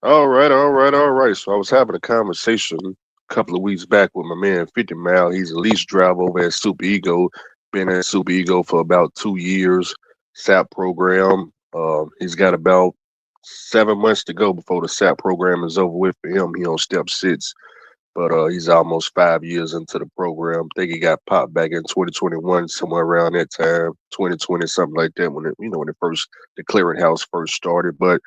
All right, all right, all right. So I was having a conversation a couple of weeks back with my man 50 Mile. He's a lease driver over at Super Ego. Been at Super Ego for about 2 years. SAP program. He's got about 7 months to go before the SAP program is over with for him. He on step six, but he's almost 5 years into the program. Think he got popped back in 2021, somewhere around that time, 2020, something like that, when when the clearinghouse first started. But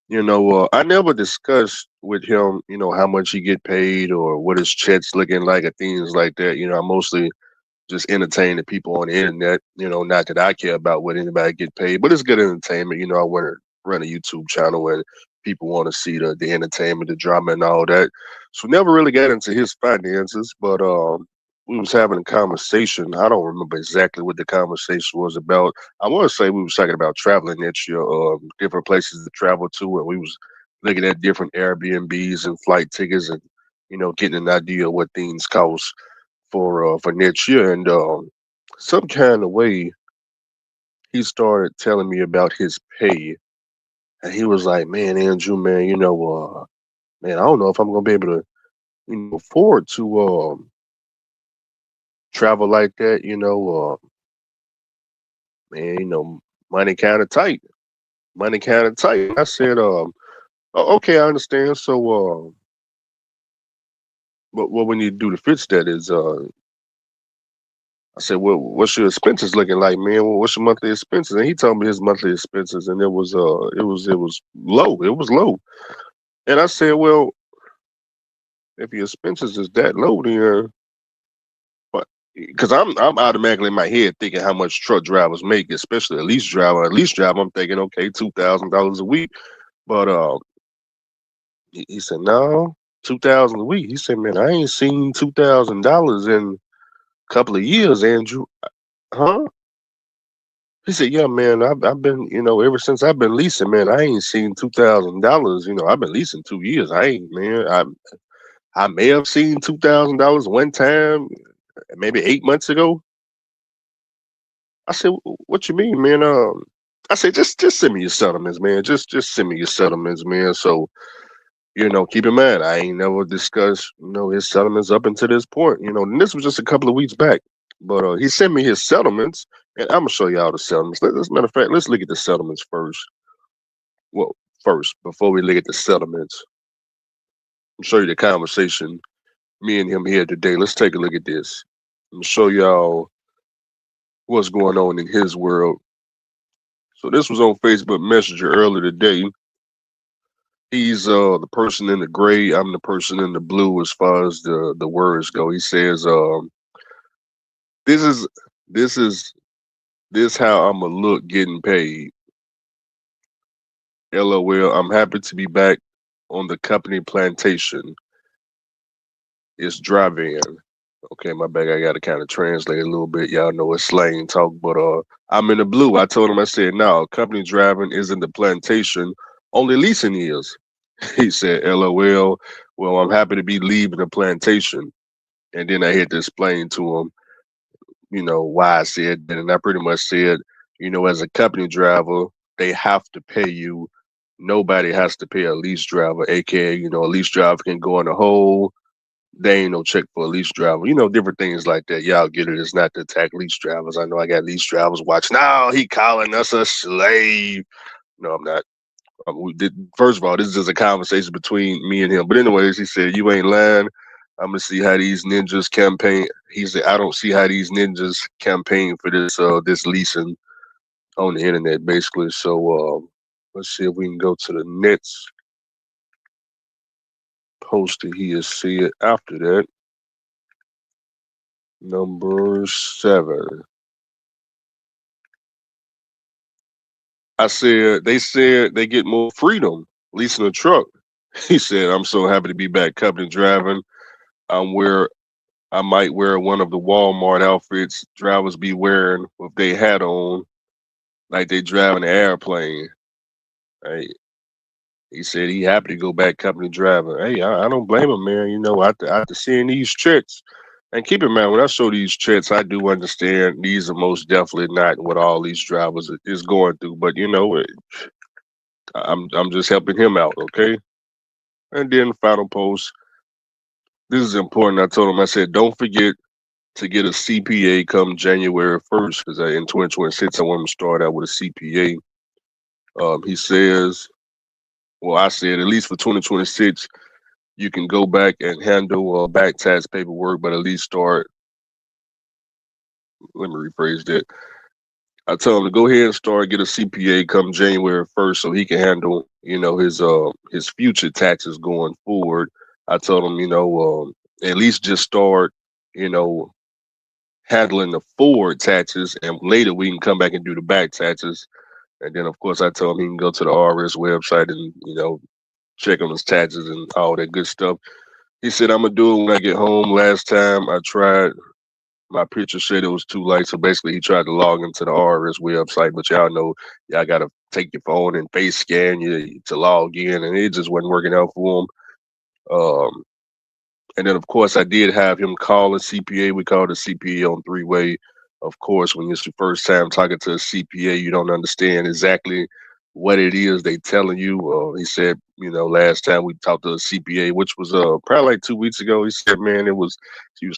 I never discussed with him, how much he get paid or what his checks looking like or things like that. I mostly just entertain the people on the internet. Not that I care about what anybody get paid, but it's good entertainment. I want to run a YouTube channel and people want to see the entertainment, the drama, and all that. So never really got into his finances, but we was having a conversation. I don't remember exactly what the conversation was about. I want to say we was talking about traveling next year, different places to travel to, and we was looking at different Airbnbs and flight tickets, and getting an idea of what things cost for next year. And some kind of way, he started telling me about his pay, and he was like, "Man, Andrew, man, man, I don't know if I'm gonna be able to, afford to travel like that. Man, money kind of tight, money kind of tight." And I said, okay, I understand. So, but what we need to do to fix that is, I said, "Well, what's your expenses looking like, man? Well, what's your monthly expenses?" And he told me his monthly expenses, and it was low. It was low. And I said, "Well, if your expenses is that low, then what?" Because I'm automatically in my head thinking how much truck drivers make, especially a lease driver. A lease driver, I'm thinking, okay, $2,000 a week. But he said, no, 2,000 a week. He said, man, I ain't seen $2,000 in a couple of years, Andrew. Huh? He said, "Yeah, man, I've been, ever since I've been leasing, man, I ain't seen $2,000. I've been leasing 2 years. I ain't, man. I may have seen $2,000 one time, maybe 8 months ago." I said, "What you mean, man?" I said, "Just send me your settlements, man. Just send me your settlements, man." So keep in mind, I ain't never discussed, his settlements up until this point. And this was just a couple of weeks back. But he sent me his settlements, and I'm gonna show y'all the settlements. Matter of fact, let's look at the settlements first. Well, first, before we look at the settlements, I'll show you the conversation me and him here today. Let's take a look at this. I'm gonna show y'all what's going on in his world. So this was on Facebook Messenger earlier today. He's the person in the gray. I'm the person in the blue as far as the words go. He says, "This is this is this how I'ma look getting paid. LOL. I'm happy to be back on the company plantation. It's driving." Okay, my bad. I gotta kind of translate a little bit. Y'all know it's slang talk, but I'm in the blue. I told him, I said, "No, company driving isn't the plantation. Only leasing is." He said, "LOL. Well, I'm happy to be leaving the plantation." And then I had to explain to him, why I said that. And I pretty much said, as a company driver, they have to pay you. Nobody has to pay a lease driver, aka, a lease driver can go in a hole. They ain't no check for a lease driver. Different things like that. Y'all get it. It's not to attack lease drivers. I know I got lease drivers watching. No, he calling us a slave. No, I'm not. We did, first of all, this is just a conversation between me and him. But anyways, he said, "You ain't lying. I'm gonna see how these ninjas campaign." He said, "I don't see how these ninjas campaign for this leasing on the internet, basically." So let's see if we can go to the next post that he has see it after that. Number 7. They said they get more freedom leasing a truck. He said, "I'm so happy to be back company driving. I'm where I might wear one of the Walmart outfits drivers be wearing with their hat on, like they driving an airplane." Hey, he said he happy to go back company driving. Hey, I don't blame him, man. After seeing these checks, and keep in mind when I show these checks, I do understand these are most definitely not what all these drivers is going through. But I'm just helping him out, okay? And then final post. This is important. I told him, I said, don't forget to get a CPA come January 1st, because in 2026, I want him to start out with a CPA. He says, well, I said, at least for 2026, you can go back and handle back tax paperwork, but at least start. Let me rephrase that. I tell him to go ahead and start get a CPA come January 1st, so he can handle, his future taxes going forward. I told him, at least just start, you know, handling the forward taxes, and later we can come back and do the back taxes. And then, of course, I told him he can go to the RS website and check on his taxes and all that good stuff. He said, I'm gonna do it when I get home. Last time I tried, my picture said it was too late. So basically, he tried to log into the RS website, but y'all know, y'all got to take your phone and face scan you to log in, and it just wasn't working out for him. Um, and then, of course, I did have him call a CPA. We called a CPA on three-way. Of course, when it's your first time talking to a CPA, you don't understand exactly what it is they telling you. He said, last time we talked to a CPA, which was probably like 2 weeks ago, he said, man, he was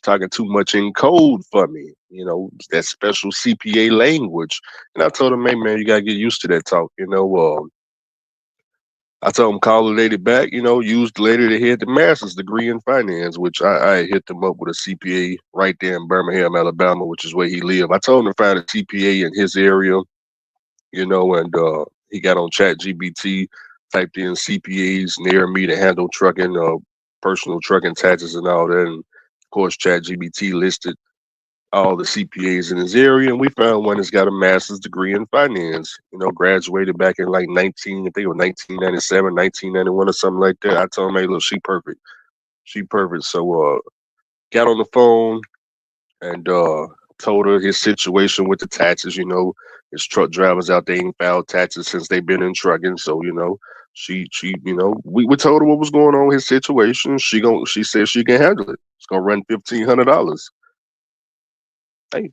talking too much in code for me. That special CPA language. And I told him, hey, man, you gotta get used to that talk. I told him call the lady back, use the lady that had the master's degree in finance, which I hit them up with a CPA right there in Birmingham, Alabama, which is where he lived. I told him to find a CPA in his area, and he got on Chat GBT, typed in CPAs near me to handle trucking, personal trucking taxes and all that. And of course, Chat GBT listed all the CPAs in his area, and we found one that's got a master's degree in finance. Graduated back in like 19, I think it was 1997, 1991 or something like that. I told him, hey, look, she perfect. She perfect. So got on the phone and told her his situation with the taxes. His truck drivers out there ain't filed taxes since they've been in trucking. So, she we told her what was going on, his situation. She said she can handle it. It's gonna run $1,500. Hey,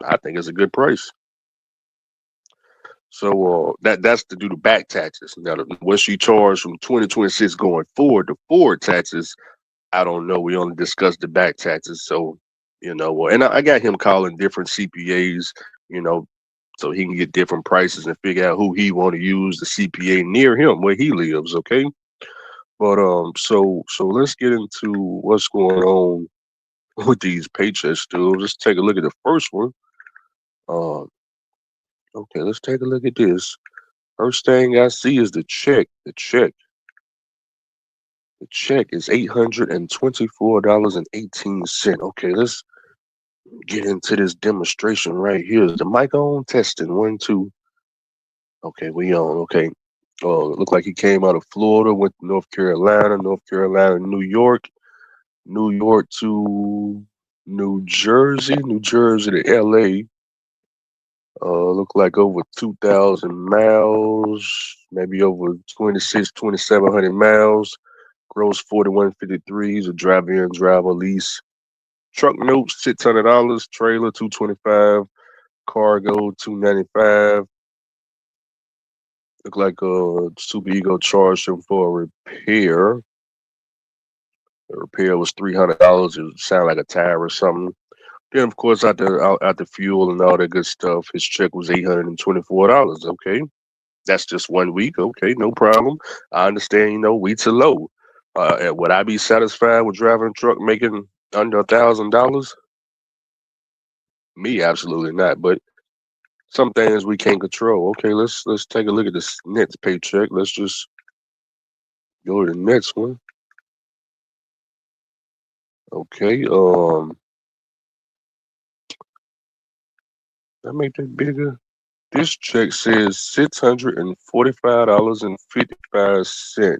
I think it's a good price. So that's to do the back taxes. Now, what she charged from 2026 going forward, the forward taxes, I don't know. We only discussed the back taxes. So, and I got him calling different CPAs, you know, so he can get different prices and figure out who he want to use the CPA near him where he lives. Okay. But so let's get into what's going on with these paycheck stubs. Let's take a look at the first one. Um, okay, let's take a look at this. First thing I see is the check. The check is $824.18. Okay, let's get into this demonstration right here. Is the mic on? Testing. 1, 2. Okay, we on. Okay. Look like he came out of Florida, went to North Carolina, New York to New Jersey to LA. Look like over 2,000 miles, maybe over 2,700 miles. Gross 4153. He's a drive-in, driver lease. Truck notes $600. Trailer 225. Cargo 295. Look like Super Ego charged him for a repair. The repair was $300. It would sound like a tire or something. Then of course out the fuel and all that good stuff, his check was $824. Okay. That's just 1 week. Okay, no problem. I understand, weeks are low. Would I be satisfied with driving a truck making under $1,000? Me, absolutely not. But some things we can't control. Okay, let's take a look at this next paycheck. Let's just go to the next one. Okay, I make that bigger. This check says $645.55.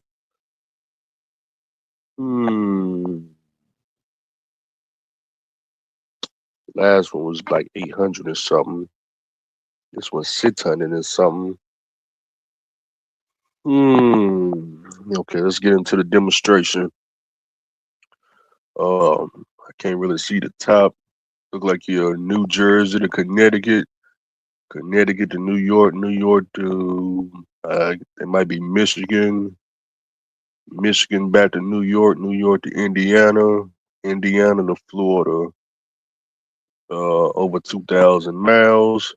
Hmm. Last one was like 800 or something. This one's 600 and something. Okay, let's get into the demonstration. I can't really see the top. Look like you're New Jersey to Connecticut, Connecticut to New York, New York to it might be Michigan. Michigan back to New York, New York to Indiana, Indiana to Florida. Over 2,000 miles,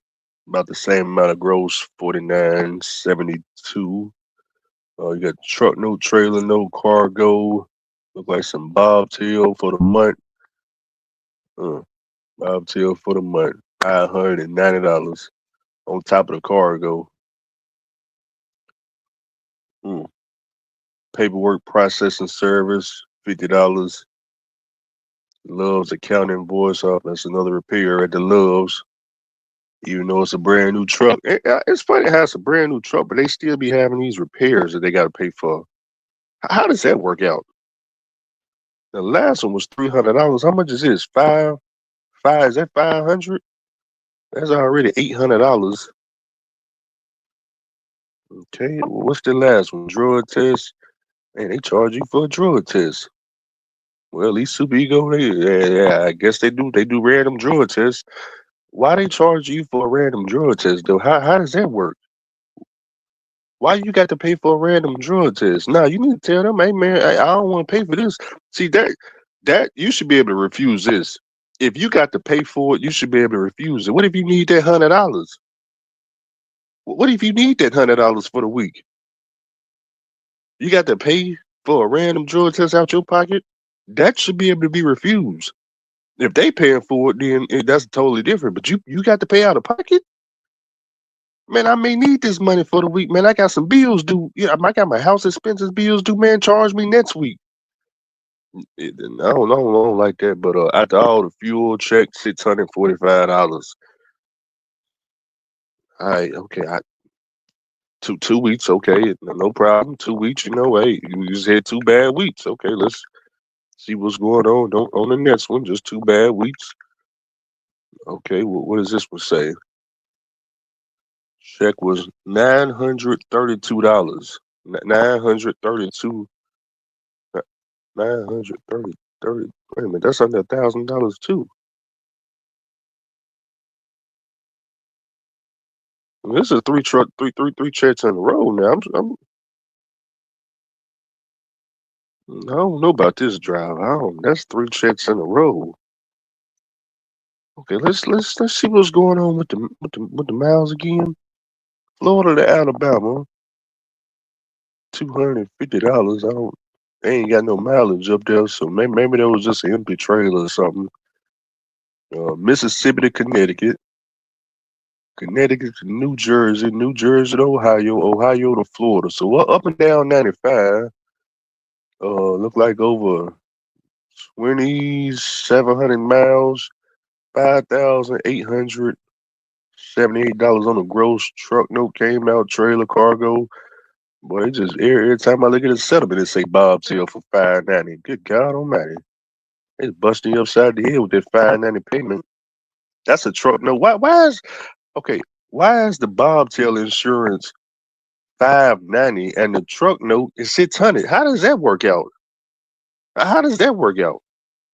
about the same amount of gross, 49.72. You got truck, no trailer, no cargo. Look like some bobtail for the month. Uh, Bobtail for the month, $590 on top of the cargo. Mm. Paperwork processing service, $50. Love's account invoice off. That's another repair at the Love's. Even though it's a brand new truck, it's funny how it's a brand new truck, but they still be having these repairs that they got to pay for. How does that work out? The last one was $300. How much is this? Five? Is that 500? That's already $800. Okay, well, what's the last one? Drug test. Man, they charge you for a drug test. Well, at least Super Ego, yeah, I guess they do. They do random drug tests. Why they charge you for a random drug test though? How does that work? Why you got to pay for a random drug test? Nah, you need to tell them, hey man, I don't want to pay for this. See that you should be able to refuse this. If you got to pay for it, you should be able to refuse it. What if you need that $100? What if you need that $100 for the week? You got to pay for a random drug test out your pocket? That should be able to be refused. If they paying for it, then that's totally different. But you got to pay out of pocket? Man, I may need this money for the week. Man, I got some bills due. Yeah, I got my house expenses bills due. Man, charge me next week. I don't like that. But after all the fuel, check $645. All right, okay. Two weeks, okay, no problem. 2 weeks, hey, you just had 2 bad weeks. Okay, let's see what's going on. Don't on the next one, just 2 bad weeks. Okay, well, what does this one say? Check was $932. 932. 930. Wait a minute, that's under $1,000 too. This is three checks in a row now. I don't know about this drive. I don't. That's three checks in a row. Okay, let's see what's going on with the miles again. Florida to Alabama, $250. I don't. They ain't got no mileage up there, so maybe that was just an empty trailer or something. Mississippi to Connecticut, Connecticut to New Jersey, New Jersey to Ohio, Ohio to Florida. So what up and down 95. Look like over 2,700 miles, $5,878 on the gross. Truck note came out, trailer cargo. Boy, they just every time I look at the settlement, it say bobtail for $590. Good God Almighty, they busting you upside the head with that $590 payment. That's a truck note. Why is okay? Why is the bobtail insurance $590 and the truck note is $600? How does that work out? How does that work out?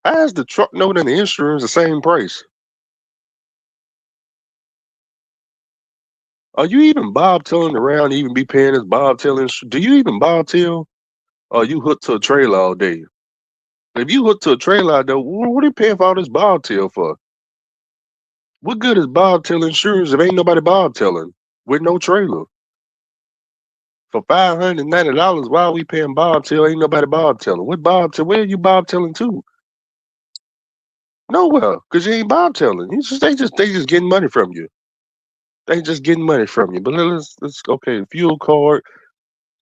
How is the truck note and the insurance the same price? Are you even bobtailing around to even be paying this bobtail insurance? Do you even bobtail? Or are you hooked to a trailer all day? If you hooked to a trailer, though, what are you paying for all this bobtail for? What good is bobtail insurance if ain't nobody bobtailing with no trailer? For $590, why are we paying bobtail? Ain't nobody bobtailing. What bobtail? Where are you bobtailing to? Nowhere, cause you ain't bobtailing. They just getting money from you. They just getting money from you. But let's okay. Fuel card.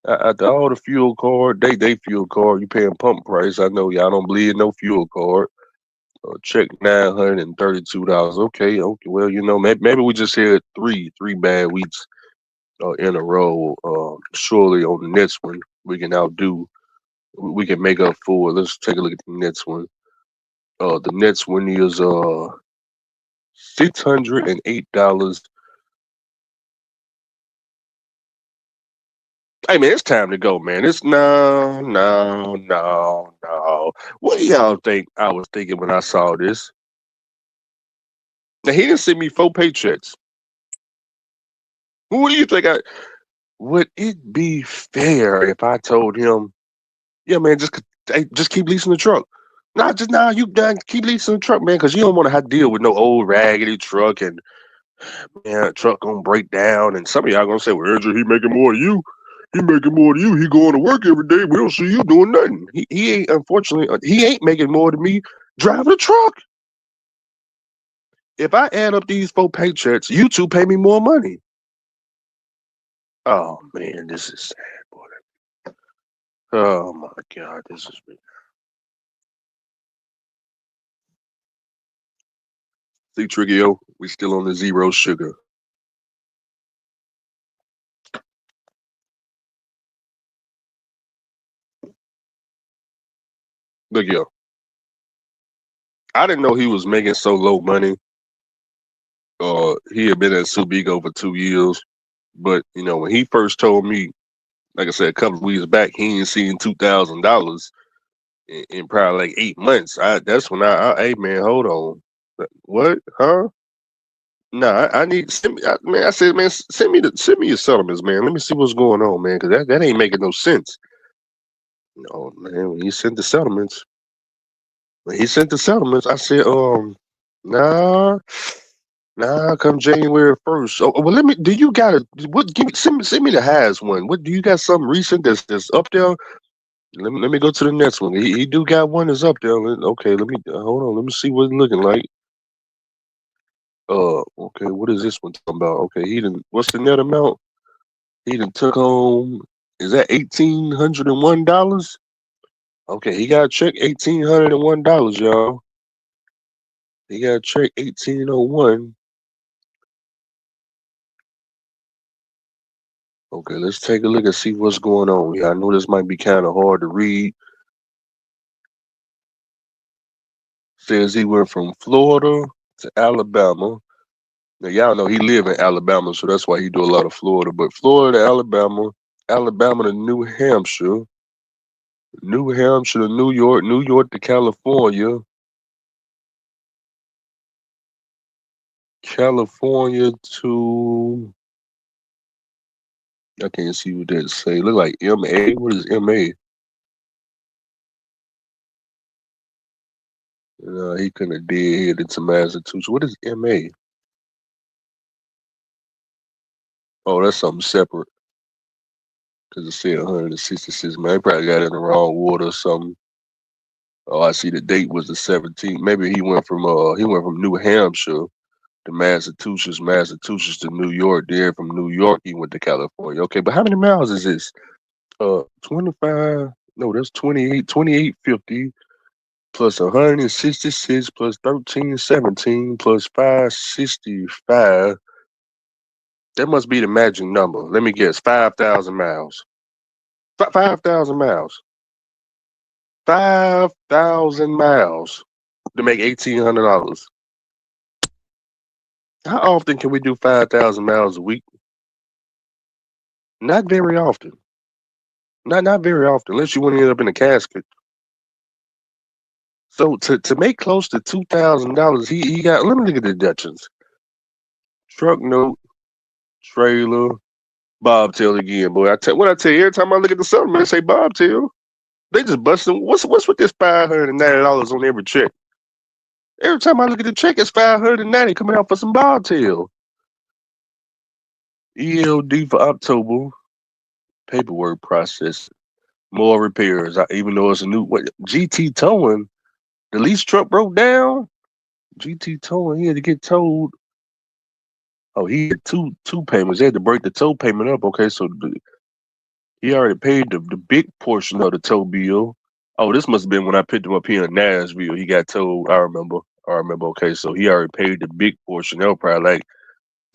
After all the fuel card, they fuel card. You paying pump price. I know y'all don't believe in no fuel card. Check $932. Okay. Well, maybe we just had three bad weeks in a row. Surely on the next one we can outdo. We can make up for it. Let's take a look at the next one. The next one is $608. Hey man, it's time to go, man. It's no. What do y'all think I was thinking when I saw this? Now he didn't send me 4 paychecks. Who do you think I would it be fair if I told him Yeah, man, just keep leasing the truck. Nah, you done keep leasing the truck, man, because you don't want to have to deal with no old raggedy truck and man, truck gonna break down. And some of y'all gonna say, well, Andrew, he making more than you. He making more than you. He going to work every day. We don't see you doing nothing. He ain't, unfortunately, he ain't making more than me driving a truck. If I add up these 4 paychecks, you two pay me more money. Oh man, this is sad, boy. Oh my God, this is me. See, Trigio, we still on the zero sugar. Look, yo, I didn't know he was making so low money. He had been at Subico for 2 years, but when he first told me, like I said, a couple of weeks back, he ain't seen $2,000 in probably like 8 months. That's when hey man, hold on, what, huh? Nah, I need send me, man. I said, man, send me your settlements, man. Let me see what's going on, man, because that ain't making no sense. No, man, when he sent the settlements, I said, nah, nah, come January 1st. Oh, well, let me. Do you got it? What? Send me the highest one. What do you got? Something recent that's up there? Let me go to the next one. He do got one that's up there. Okay, let me hold on. Let me see what it's looking like. Okay, what is this one talking about? Okay, he didn't. What's the net amount? He done took home. Is that $1,801? Okay, he got a check $1,801, y'all. He got a check 1801. Okay, let's take a look and see what's going on. Yeah, I know this might be kind of hard to read. Says he went from Florida to Alabama. Now y'all know he live in Alabama, so that's why he do a lot of Florida. But Florida, Alabama, Alabama to New Hampshire, New Hampshire to New York, New York to California, California to I can't see what that say. Look like MA. What is MA? He couldn't have did headed to Massachusetts. What is MA? Oh, that's something separate. Because it said 166. Man, they probably got it in the wrong water or something. Oh, I see the date was the 17th. Maybe he went from New Hampshire to Massachusetts, Massachusetts to New York. There from New York he went to California. Okay, but how many miles is this? 25. No, that's 28. 2850 plus 166 plus 1317 plus 565. That must be the magic number. Let me guess. 5,000 miles. 5,000 miles. 5,000 miles to make $1,800. How often can we do 5,000 miles a week? Not very often. Not very often, unless you want to end up in a casket. So to make close to $2,000, he got. Let me look at the deductions. Truck note, trailer, bobtail again, boy. I tell you, every time I look at the supplement, I say bobtail. They just busting. What's with this $590 on every check? Every time I look at the check, it's $590 coming out for some bobtail. ELD for October, paperwork process, more repairs. Even though it's a new GT towing, the lease truck broke down. GT towing, he had to get towed. Oh, he had two payments. They had to break the tow payment up. Okay, so he already paid the big portion of the tow bill. Oh, this must have been when I picked him up here in Nashville. He got towed. I remember. Okay, so he already paid the big portion. That was probably like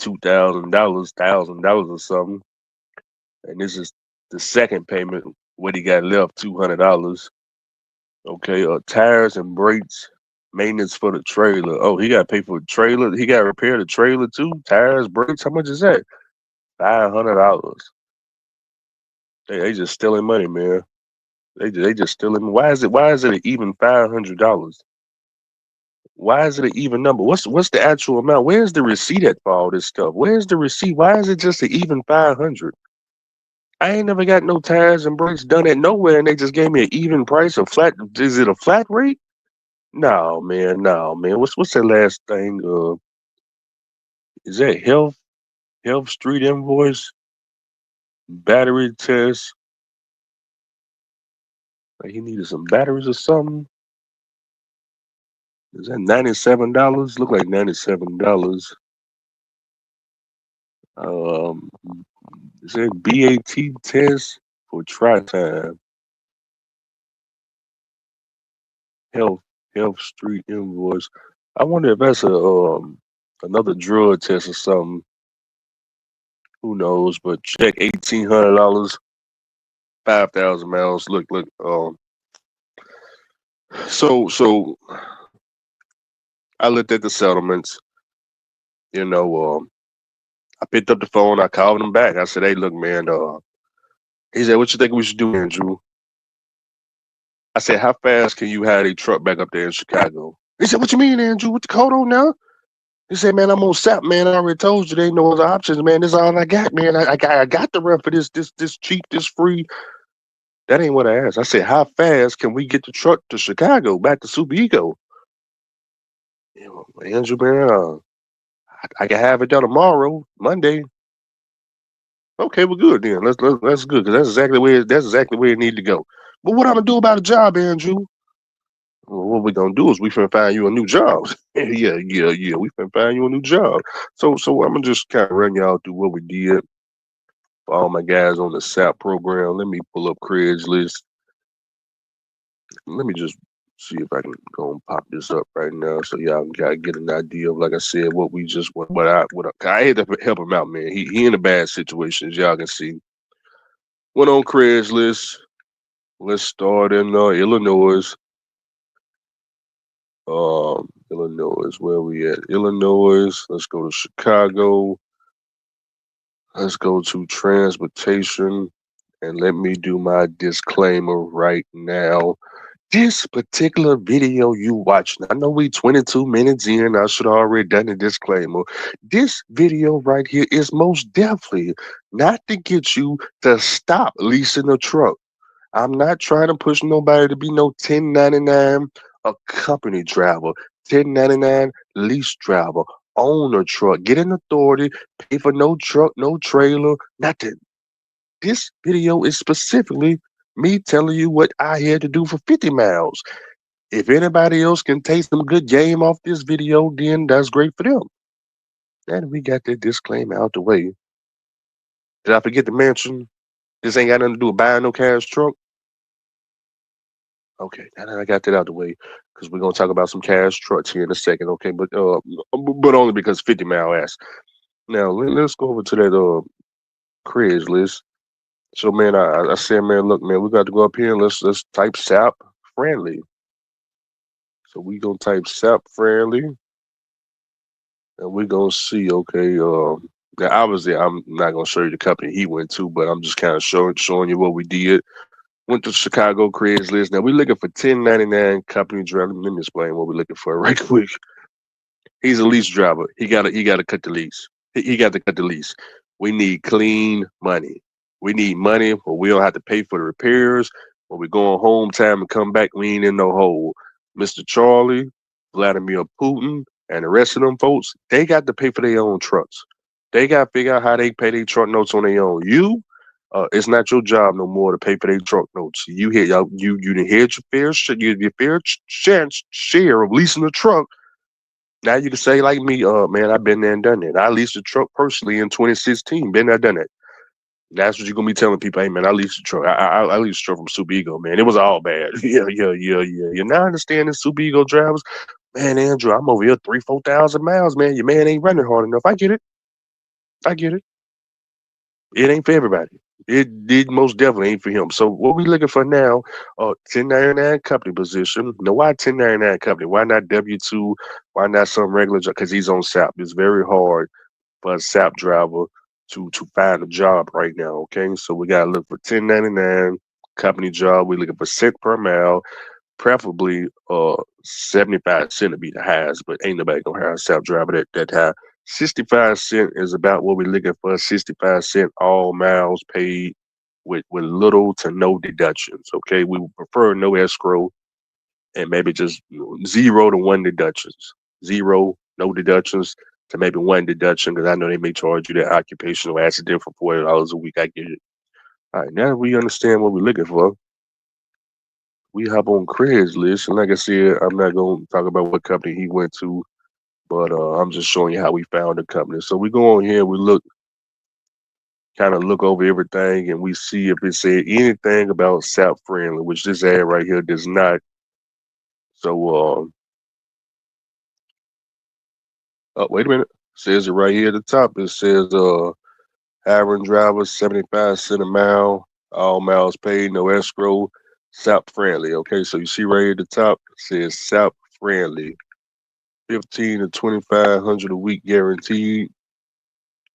$2,000, $1,000 or something. And this is the second payment. What he got left, $200. Okay, tires and brakes, maintenance for the trailer. Oh, he got to pay for the trailer. He got to repair the trailer too. Tires, brakes. How much is that? $500. They just stealing money, man. They just stealing. Why is it even $500? Why is it an even number? What's the actual amount? Where's the receipt at for all this stuff? Where's the receipt? Why is it just an even 500? I ain't never got no tires and brakes done at nowhere, and they just gave me an even price. A flat? Is it a flat rate? No, man. No, man. What's that last thing? Is that Health Street invoice battery test? Like he needed some batteries or something. Is that $97? Look like $97. Um, is that BAT test for try time? Health Health Street invoice. I wonder if that's a another drug test or something. Who knows? But check $1,800, 5,000 miles. Look. So I looked at the settlements. You know, I picked up the phone. I called him back. I said, "Hey, look, man." He said, "What you think we should do, Andrew?" I said, "How fast can you have a truck back up there in Chicago?" He said, "What you mean, Andrew? What the code on now?" He said, "Man, I'm on SAP, man. I already told you there ain't no other options, man. This is all I got, man. I got the run for this cheap, this free." That ain't what I asked. I said, "How fast can we get the truck to Chicago, back to Super Ego?" You know, Andrew, man, I can have it done tomorrow, Monday. Okay, we're good then. Let's good because that's exactly where it need to go. But what I'm gonna do about a job, Andrew? Well, what we gonna do is we finna find you a new job. Yeah. We finna find you a new job. So I'm gonna just kind of run y'all through what we did for all my guys on the SAP program. Let me pull up Craigslist. Let me just see if I can go and pop this up right now so y'all can kind of get an idea of, like I said, what we just what I had to help him out, man. He in a bad situation, as y'all can see. Went on Craigslist. Let's start in Illinois. Illinois, where we at? Illinois. Let's go to Chicago. Let's go to transportation. And let me do my disclaimer right now. This particular video you watching, I know we 22 minutes in. I should have already done a disclaimer. This video right here is most definitely not to get you to stop leasing a truck. I'm not trying to push nobody to be no 1099 a company driver, 1099 lease driver, own a truck, get an authority, pay for no truck, no trailer, nothing. This video is specifically me telling you what I had to do for 50 miles. If anybody else can take some good game off this video, then that's great for them. And we got that disclaimer out the way. Did I forget to mention this ain't got nothing to do with buying no cash truck? Okay, now that I got that out the way, because we're gonna talk about some cash trucks here in a second. Okay, but only because 50 mile ass. Now let's go over to that Craigslist. So man, I said, man, look, man, we got to go up here and let's type SAP friendly. So we gonna type SAP friendly, and we gonna see. Okay, now obviously I'm not gonna show you the company he went to, but I'm just kind of showing you what we did. Went to Chicago Craigslist. Now we looking for 1099 company driver. Let me explain what we're looking for right quick. He's a lease driver. He got to cut the lease. He got to cut the lease. We need clean money. We need money where we don't have to pay for the repairs. When we go on home time and come back, we ain't in no hole. Mr. Charlie, Vladimir Putin, and the rest of them folks, they got to pay for their own trucks. They got to figure out how they pay their truck notes on their own. It's not your job no more to pay for their truck notes. You hit you didn't hit your fair share of leasing a truck. Now you can say like me, man, I've been there and done that. I leased a truck personally in 2016. Been there, done that. That's what you're gonna be telling people. Hey, man, I leased a truck. I leased a truck from Super Ego, man. It was all bad. Yeah. Now I understand the Super Ego drivers. Man, Andrew, I'm over here 4,000 miles, man. Your man ain't running hard enough. I get it. I get it. It ain't for everybody. It most definitely ain't for him. So what we looking for now? 1099 company position. No, why 1099 company? Why not W2? Why not some regular job? Because he's on SAP. It's very hard for a SAP driver to find a job right now. Okay, so we gotta look for 1099 company job. We looking for cent per mile, preferably 75 cent to be the highest, but ain't nobody gonna hire a SAP driver that high. 65 cent is about what we're looking for. 65 cent all miles paid. with little to no deductions. Okay, we would prefer no escrow and maybe just 0 to 1 deductions, no deductions to maybe 1 deduction because I know they may charge you that occupational accident for $40 a week. I get it. All right, now that we understand what we're looking for, we hop on Craigslist, and like I said, I'm not gonna talk about what company he went to, but I'm just showing you how we found the company. So we go on here, we look, kind of look over everything, and we see if it said anything about SAP-friendly, which this ad right here does not. So, oh, wait a minute, says it right here at the top. It says, hiring drivers 75 cents a mile, all miles paid, no escrow, SAP-friendly. Okay, so you see right here at the top, it says SAP-friendly. 15 to 2,500 a week guaranteed.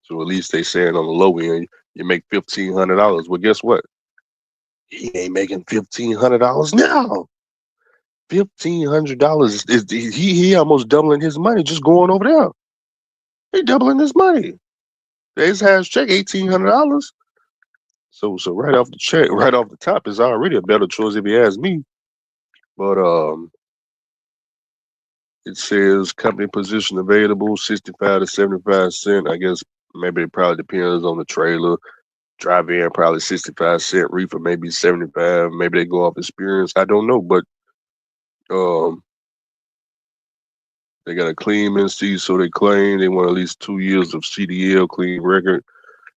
So at least they saying on the low end, you make $1,500. Well, guess what? He ain't making $1,500 now. $1,500 is he almost doubling his money just going over there. He doubling his money. His has check $1,800. So right off the check, right off the top is already a better choice if you ask me. But it says company position available, 65 to 75 cents. I guess maybe it probably depends on the trailer. Drive in probably 65 cents, reefer maybe 75. Maybe they go off experience. I don't know, but um, they got a clean MC, so they claim they want at least 2 years of CDL clean record. It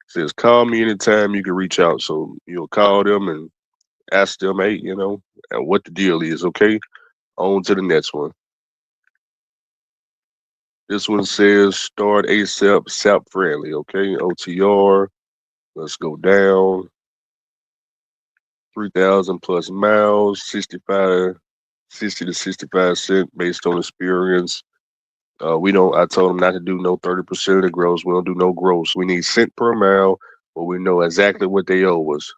says call me anytime you can reach out. So you'll call them and ask them, hey, and what the deal is. Okay, on to the next one. This one says start ASAP, SAP-friendly. Okay, OTR. Let's go down. 3,000 plus miles, 60 to 65 cents based on experience. We don't. I told them not to do no 30% of the gross. We don't do no gross. We need cent per mile, but we know exactly what they owe us.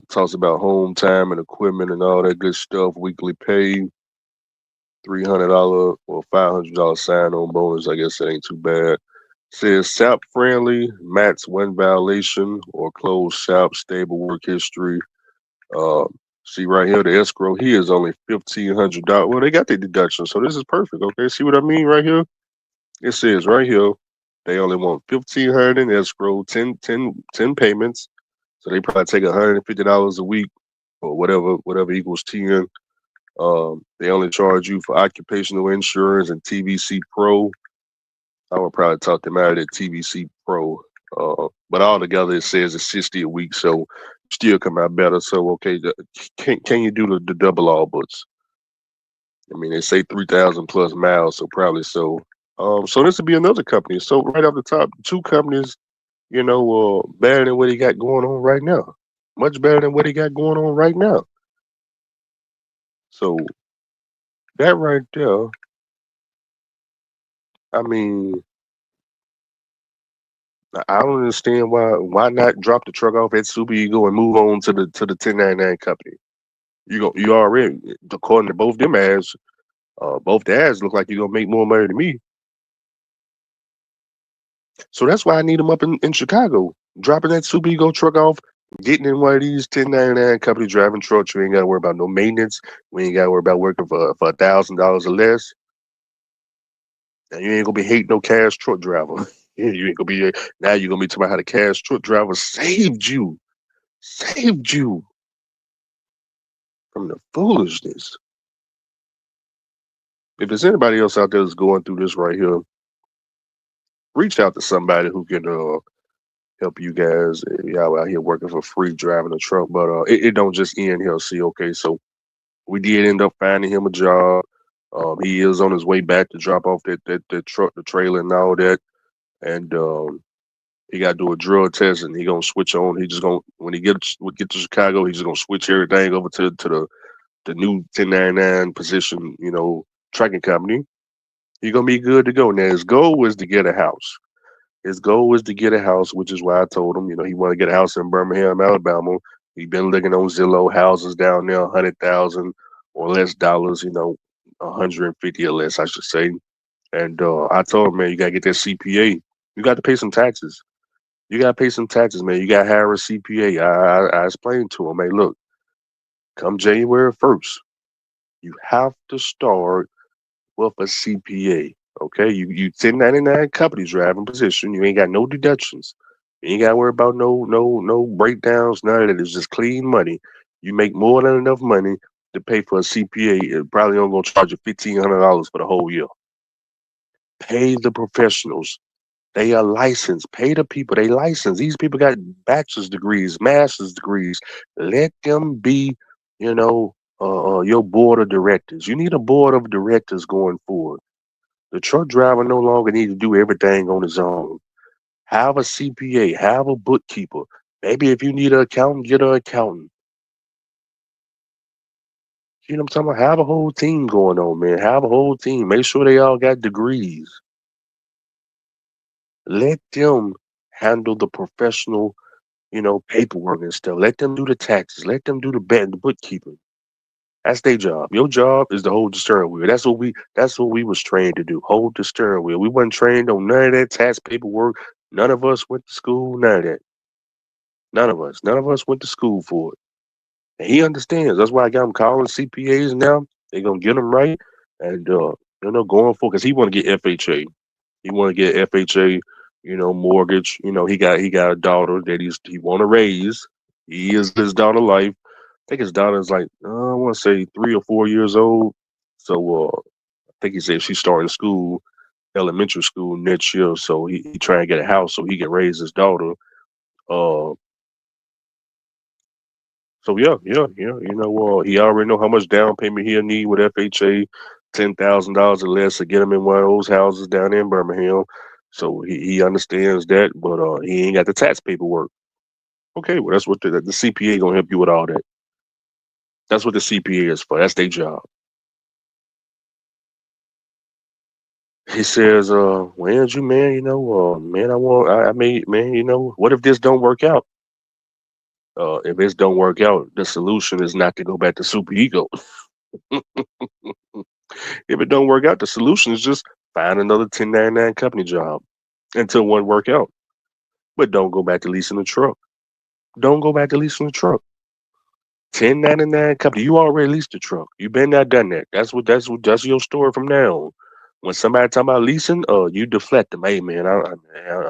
Talks about home time and equipment and all that good stuff. Weekly pay, $300 or $500 sign-on bonus. I guess that ain't too bad. Says SAP-friendly, max 1 violation or closed shop, stable work history. Uh, See right here, the escrow here is only $1,500. Well, they got their deduction, so this is perfect. Okay, see what I mean right here? It says right here they only want 1,500 in escrow, 10 payments. So they probably take $150 a week or whatever equals 10. They only charge you for occupational insurance and TVC Pro. I would probably talk them out of that TVC Pro. But altogether, it says it's 60 a week, so still come out better. So okay, can you do the double all butts? I mean, they say 3,000 plus miles, so probably so. So this would be another company. So right off the top, two companies, better than what he got going on right now. Much better than what he got going on right now. So that right there, I mean, I don't understand why not drop the truck off at Super Eagle and move on to the 1099 company. You already, according to both them ads, both the ads look like you're gonna make more money than me. So that's why I need them up in Chicago. Dropping that Super Ego truck off, getting in one of these 1099 company driving trucks. You ain't gotta worry about no maintenance. We ain't gotta worry about working for $1,000 or less. And you ain't gonna be hating no cash truck driver. You ain't gonna be now. You're gonna be talking about how the cash truck driver saved you from the foolishness. If there's anybody else out there that's going through this right here, reach out to somebody who can help you guys. Y'all out here working for free driving a truck, but it don't just end here. See, okay, so we did end up finding him a job. He is on his way back to drop off that truck, the trailer, and all that, and he got to do a drug test, and he gonna switch on. He just gonna when he get to Chicago, he's just gonna switch everything over to the new 1099 position, trucking company. He gonna be good to go. Now his goal was to get a house. His goal was to get a house, which is why I told him, he want to get a house in Birmingham, Alabama. He been looking on Zillow houses down there, 100,000 or less dollars, 150 or less, I should say. And I told him, man, you gotta get that CPA. You got to pay some taxes. You gotta pay some taxes, man. You gotta hire a CPA. I explained to him, hey, look, come January 1st, you have to start with a CPA. Okay, you 1099 company driving position. You ain't got no deductions. You ain't got to worry about no breakdowns. None of that. It's just clean money. You make more than enough money to pay for a CPA. It probably only gonna charge you $1,500 for the whole year. Pay the professionals. They are licensed. Pay the people. They licensed. These people got bachelor's degrees, master's degrees. Let them be, your board of directors. You need a board of directors going forward. The truck driver no longer need to do everything on his own. Have a CPA, have a bookkeeper. Maybe if you need an accountant, get an accountant. You know what I'm talking about? Have a whole team going on, man. Have a whole team. Make sure they all got degrees. Let them handle the professional, paperwork and stuff. Let them do the taxes. Let them do the bookkeeping. That's their job. Your job is to hold the steering wheel. That's what we was trained to do. Hold the steering wheel. We wasn't trained on none of that tax paperwork. None of us went to school, none of that. None of us. None of us went to school for it. And he understands. That's why I got him calling CPAs now. They gonna get him right and going for because he wanna get FHA. He wanna get FHA, mortgage. He got a daughter that he wanna raise. He is his daughter life. I think his daughter's like I want to say 3 or 4 years old. So I think he said she's starting school, elementary school next year. So he trying to get a house so he can raise his daughter. Uh, so yeah. He already know how much down payment he'll need with FHA, $10,000 or less to get him in one of those houses down there in Birmingham. So he understands that, but he ain't got the tax paperwork. Okay, well that's what the CPA gonna help you with all that. That's what the CPA is for. That's their job. He says, well, Andrew, man, man, I mean, man, what if this don't work out? If this don't work out, the solution is not to go back to super ego. If it don't work out, the solution is just find another 1099 company job until one work out. But don't go back to leasing a truck. Don't go back to leasing a truck. 1099 company. You already leased a truck. You been there, done that. That's your story from now on. When somebody talk about leasing, you deflect them. Hey man, I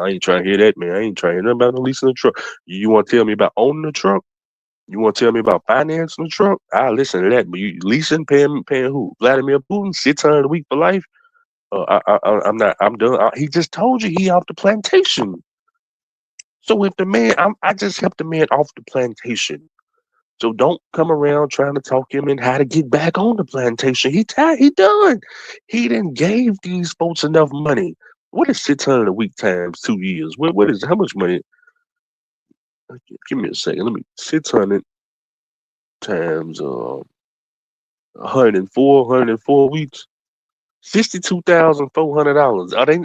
ain't trying to hear that, man. I ain't trying to hear nothing about no leasing a truck. You want to tell me about owning a truck? You want to tell me about financing a truck? I listen to that. But you leasing, paying who? Vladimir Putin, 600 a week for life. I'm not. I'm done. He just told you he off the plantation. So if the man, I just helped the man off the plantation. So don't come around trying to talk him in how to get back on the plantation. He tired. He done. He done gave these folks enough money. What is 600 a week times 2 years? What is how much money? Give me a second. Let me 600 times 104 weeks. $62,400. Are they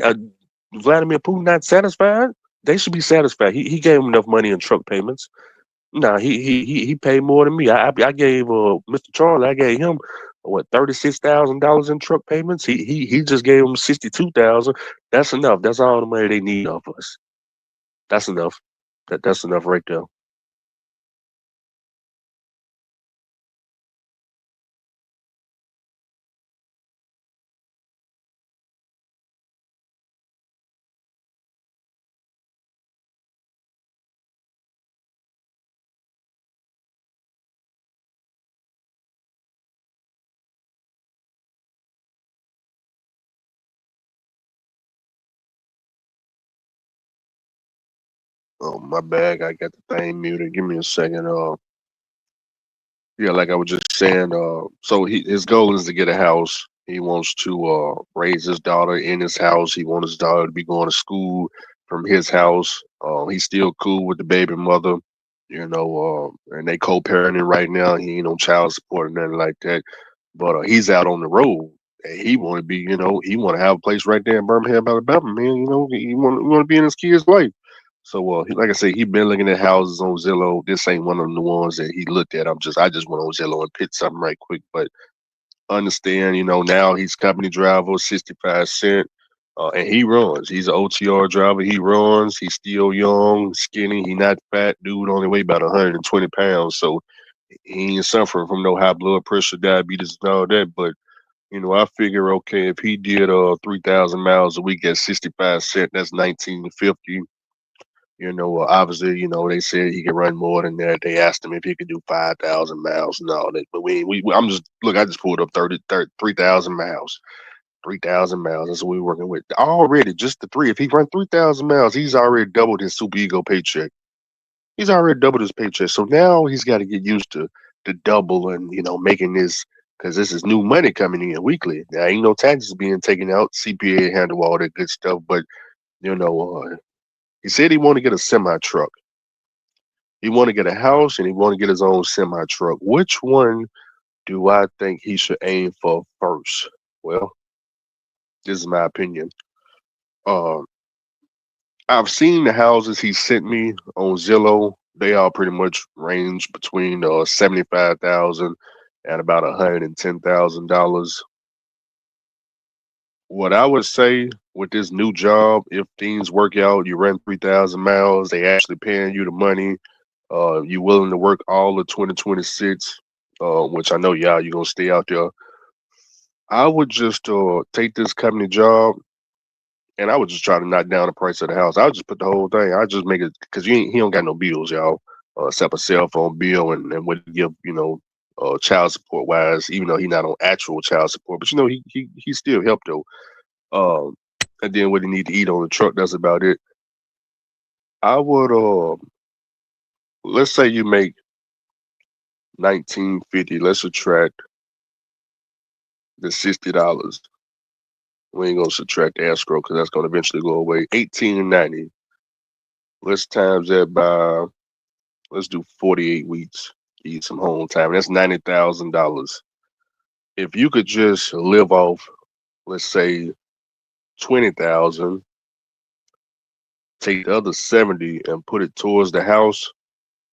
Vladimir Putin not satisfied? They should be satisfied. He gave him enough money in truck payments. Nah, he paid more than me. I gave Mr. Charlie. I gave him what $36,000 in truck payments. He just gave him 62,000. That's enough. That's all the money they need of us. That's enough. That's enough right there. Oh my bag. I got the thing muted. Give me a second. Yeah, like I was just saying, so his goal is to get a house. He wants to raise his daughter in his house. He wants his daughter to be going to school from his house. He's still cool with the baby mother, and they co-parenting right now. He ain't on child support or nothing like that. But he's out on the road. And he want to be, he want to have a place right there in Birmingham, Alabama, man. He want to be in his kid's life. So, like I say, he been looking at houses on Zillow. This ain't one of the ones that he looked at. I just went on Zillow and picked something right quick. But understand, now he's company driver, 65 cent. And he runs. He's an OTR driver. He runs. He's still young, skinny. He not fat. Dude only weigh about 120 pounds. So he ain't suffering from no high blood pressure, diabetes, and all that. But I figure okay, if he did 3,000 miles a week at 65 cents, that's 1950. Obviously, they said he could run more than that. They asked him if he could do 5,000 miles and all that. But I'm just look. I just pulled up 3,000 miles. 3,000 miles. That's what we're working with already. Just the three. If he run 3,000 miles, he's already doubled his super ego paycheck. He's already doubled his paycheck. So now he's got to get used to the double and making this because this is new money coming in weekly. There ain't no taxes being taken out. CPA handle all that good stuff. But he said he want to get a semi truck. He want to get a house and he want to get his own semi truck. Which one do I think he should aim for first? Well, this is my opinion. Um, I've seen the houses he sent me on Zillow. They all pretty much range between 75,000 and about $110,000. What I would say with this new job, if things work out, you run 3,000 miles, they actually paying you the money. You willing to work all of 2026, which I know you're gonna stay out there. I would just take this company job and I would just try to knock down the price of the house. I would just put the whole thing. I just make it because he don't got no bills, y'all, except a cell phone bill and what he give child support wise. Even though he not on actual child support, but he still helped though. Um, and then what he need to eat on the truck. That's about it. I would let's say you make 1950. Let's subtract the $60. We ain't gonna subtract the escrow because that's gonna eventually go away. 1890. Let's times that by let's do 48 weeks. Eat some home time. That's $90,000. If you could just live off, let's say 20,000, take the other 70 and put it towards the house,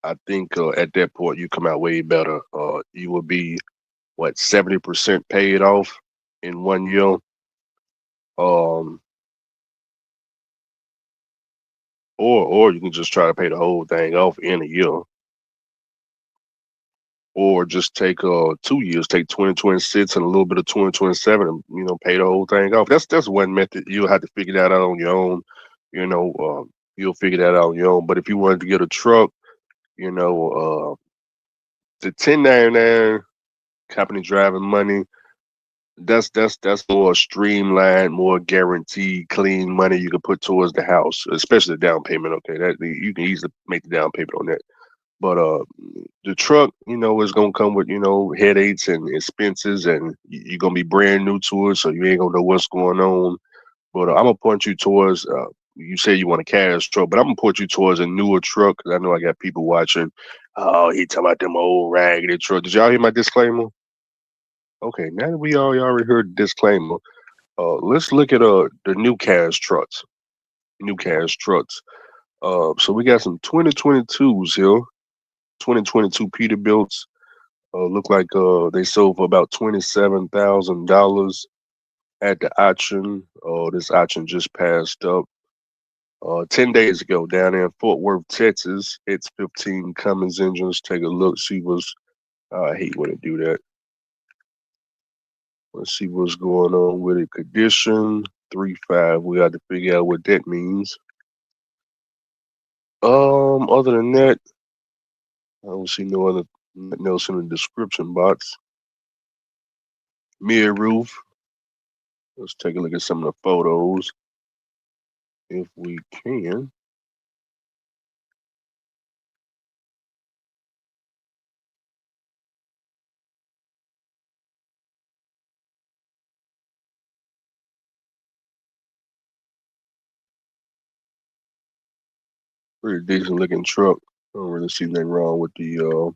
I think at that point you come out way better. You will be what 70% paid off in 1 year. Um, or you can just try to pay the whole thing off in a year. Or just take 2 years, take 2026 and a little bit of 2027, and pay the whole thing off. That's one method. You'll have to figure that out on your own. You'll figure that out on your own. But if you wanted to get a truck, the 1099 company driving money, that's more streamlined, more guaranteed, clean money you can put towards the house, especially the down payment. Okay, that you can easily make the down payment on that. But the truck, is gonna come with headaches and expenses, and you're gonna be brand new to it, so you ain't gonna know what's going on. But I'm gonna point you towards. You say you want a cash truck, but I'm gonna point you towards a newer truck because I know I got people watching. Oh, he talking about them old raggedy truck. Did y'all hear my disclaimer? Okay, now that y'all already heard the disclaimer, let's look at the new cash trucks. New cash trucks. So we got some 2022s here. 2022 Peterbilts. Look like they sold for about $27,000 at the auction. This auction just passed up 10 days ago down there in Fort Worth, Texas. It's 15 Cummins engines. Take a look, see what's. I hate when it do that. Let's see what's going on with it. Condition 3.5. We got to figure out what that means. Other than that, I don't see nothing else in the description box. Mirror roof. Let's take a look at some of the photos if we can. Pretty decent looking truck. I don't really see nothing wrong with the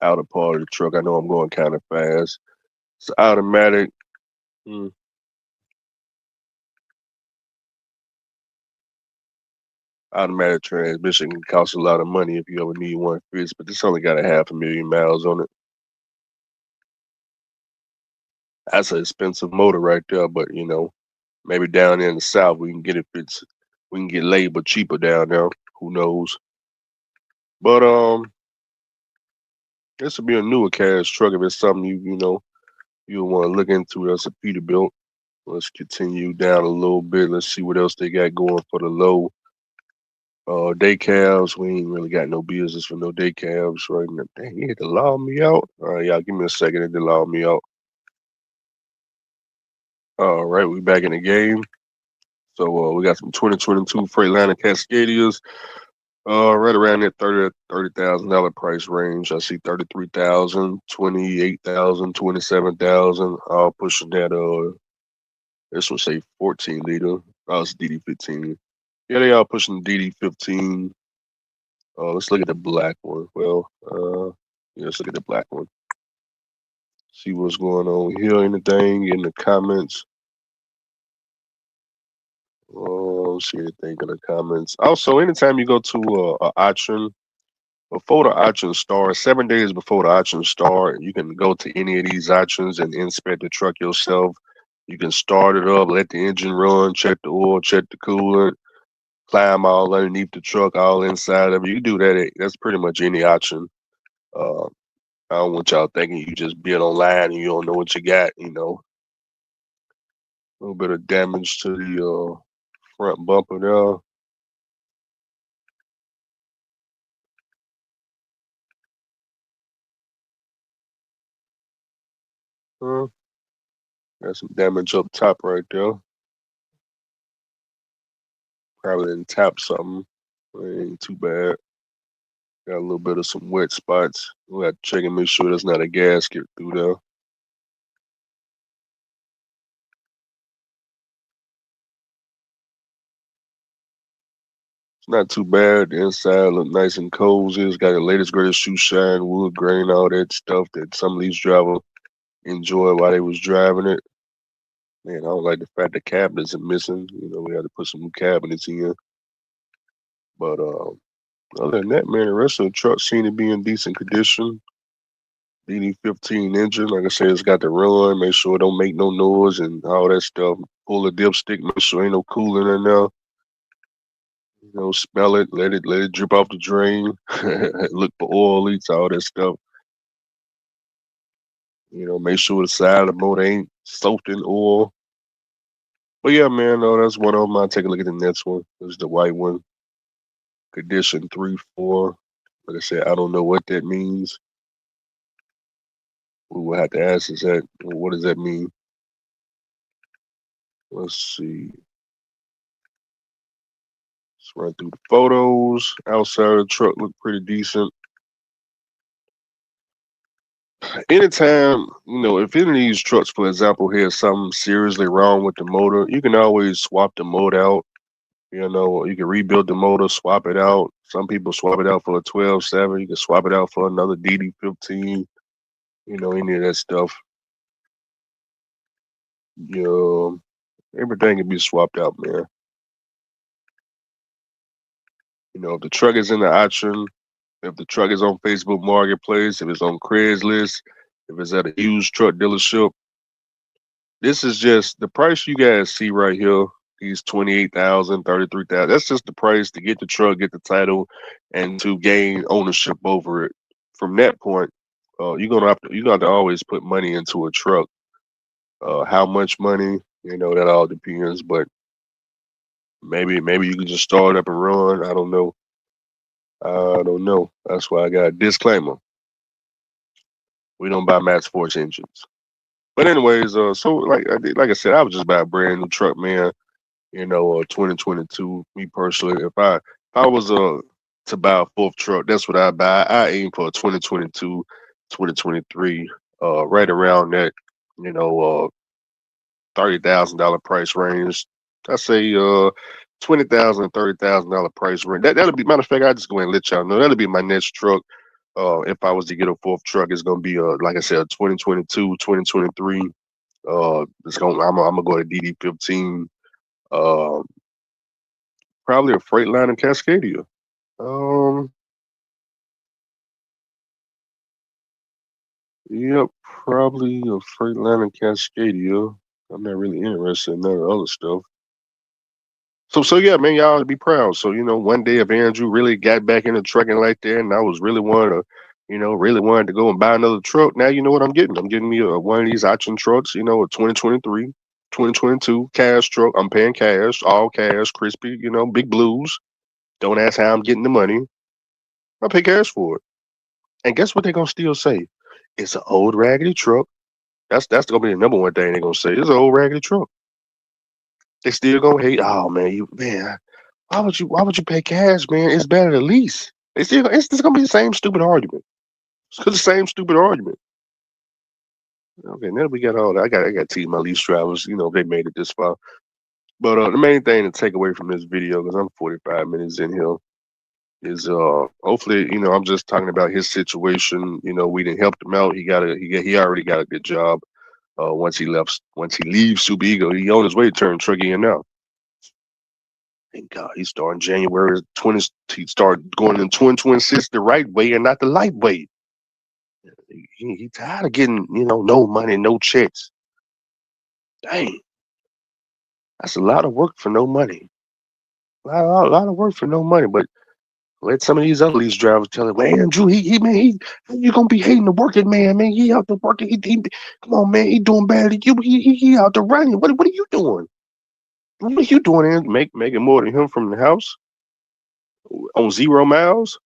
outer part of the truck. I know I'm going kind of fast. It's automatic. Hmm, Automatic transmission can cost a lot of money if you ever need one fixed, but this only got a 500,000 miles on it. That's an expensive motor right there, but Maybe down there in the south we can get it fits. We can get labor cheaper down there. Who knows? But this would be a newer cash truck if it's something you want to look into. That's a Peterbilt. Let's continue down a little bit. Let's see what else they got going for the low. Day cabs. We ain't really got no business for no day cabs right now. Dang, you had to log me out. All right, y'all, give me a second. It did log me out. All right, we back in the game. So we got some 2022 Freightliner Cascadias. Right around that $30,000 price range. I see 33,000, 28,000, 27,000. All pushing that. This will say 14 liter. Oh, it's DD15. Yeah, they all pushing the DD15. Let's look at the black one. Well, yeah, let's look at the black one. See what's going on here. Anything in the comments? See anything in the comments. Also, anytime you go to an auction, before the auction starts, 7 days before the auction start, you can go to any of these auctions and inspect the truck yourself. You can start it up, let the engine run, check the oil, check the coolant, climb all underneath the truck, all inside of it. You can do that. That's pretty much any auction. Uh, I don't want y'all thinking you just bid online and you don't know what you got. A little bit of damage to the front bumper there. Got some damage up top right there. Probably didn't tap something. It ain't too bad. Got a little bit of some wet spots. We got to check and make sure there's not a gasket through there. It's not too bad. The inside look nice and cozy. It's got the latest greatest shoe shine, wood grain, all that stuff that some of these drivers enjoy while they was driving it. Man, I don't like the fact the cabinets are missing. We had to put some new cabinets in. But other than that, man, the rest of the truck seem to be in decent condition. DD15 engine, like I said, it's got the run. Make sure it don't make no noise and all that stuff. Pull the dipstick, make sure ain't no coolant in there. Smell it, let it drip off the drain. Look for oil leaks, all that stuff. Make sure the side of the motor ain't soaked in oil. But yeah, man, no, that's one of them. I'll take a look at the next one. This is the white one. Condition 3-4. Like I said, I don't know what that means. We will have to ask is that what does that mean? Let's see. Let's run through the photos. Outside of the truck look pretty decent. Anytime, if any of these trucks, for example, has something seriously wrong with the motor, you can always swap the motor out. You can rebuild the motor, swap it out. Some people swap it out for a 12.7. You can swap it out for another DD15. Any of that stuff. Everything can be swapped out, man. If the truck is in the auction, if the truck is on Facebook Marketplace, if it's on Craigslist, if it's at a used truck dealership, this is just the price you guys see right here. These 28,000, 33,000. That's just the price to get the truck, get the title, and to gain ownership over it. From that point, you're gonna have to always put money into a truck. How much money? That all depends. But maybe you can just start up and run. I don't know. I don't know. That's why I got a disclaimer. We don't buy Matt Sports engines. But anyways, so like I said, I was just buy a brand new truck, man. 2022. Me personally, if I was to buy a fourth truck, that's what I buy. I aim for a 2022, 2023, right around that, $30,000 price range. I say 20,000, $30,000 price range. That'll be matter of fact. I just go ahead and let y'all know that'll be my next truck. If I was to get a fourth truck, it's gonna be like I said, a 2022, 2023. I'm gonna go to DD15. Uh, Probably a Freightliner Cascadia. Um, yep, probably a Freightliner Cascadia. I'm not really interested in none of the other stuff. So yeah, man, y'all ought to be proud. So, one day if Andrew really got back into trucking like that, and I was really wanted to, really wanted to go and buy another truck. Now you know what I'm getting. I'm getting me one of these auction trucks, a 2023, 2022 cash truck. I'm paying cash, all cash, crispy, big blues. Don't ask how I'm getting the money. I pay cash for it. And guess what they're gonna still say? It's an old raggedy truck. That's gonna be the number one thing they're gonna say. It's an old raggedy truck. They still gonna hate. Oh man, why would you pay cash, man? It's better to lease. It's gonna be the same stupid argument. It's the same stupid argument. Okay, now we got all that. I got to teach my lease drivers, they made it this far. But the main thing to take away from this video, because I'm 45 minutes in here, is hopefully, I'm just talking about his situation. We didn't help him out. He already got a good job. Once he leaves Super Ego, he on his way to turn truck in now. Thank God he's starting January 20. He start going in 2026 the right way and not the light way. He tired of getting, no money, no checks. Dang, that's a lot of work for no money. A lot of work for no money. But let some of these other lease drivers tell him, man, Drew, man, how you gonna be hating the working man, man? He out there working. Come on, man, he doing better than you. He out there running. What are you doing? What are you doing? And making more than him from the house on 0 miles?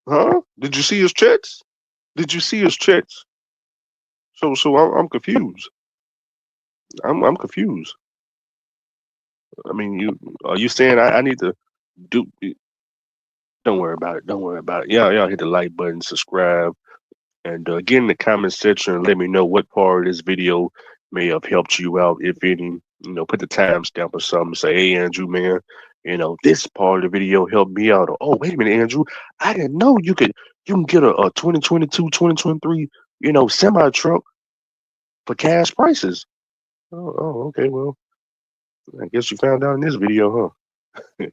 Huh? Did you see his checks? Did you see his checks? So I'm confused. I'm confused. I mean, are you saying I need to do? Don't worry about it. Don't worry about it. Y'all hit the like button, subscribe, and get in the comment section and let me know what part of this video may have helped you out, if any. Put the timestamp or something. Say, hey, Andrew, man, this part of the video helped me out. Or, oh, wait a minute, Andrew, I didn't know you can get a 2022, 2023, semi truck for cash prices. Okay, well, I guess you found out in this video, huh?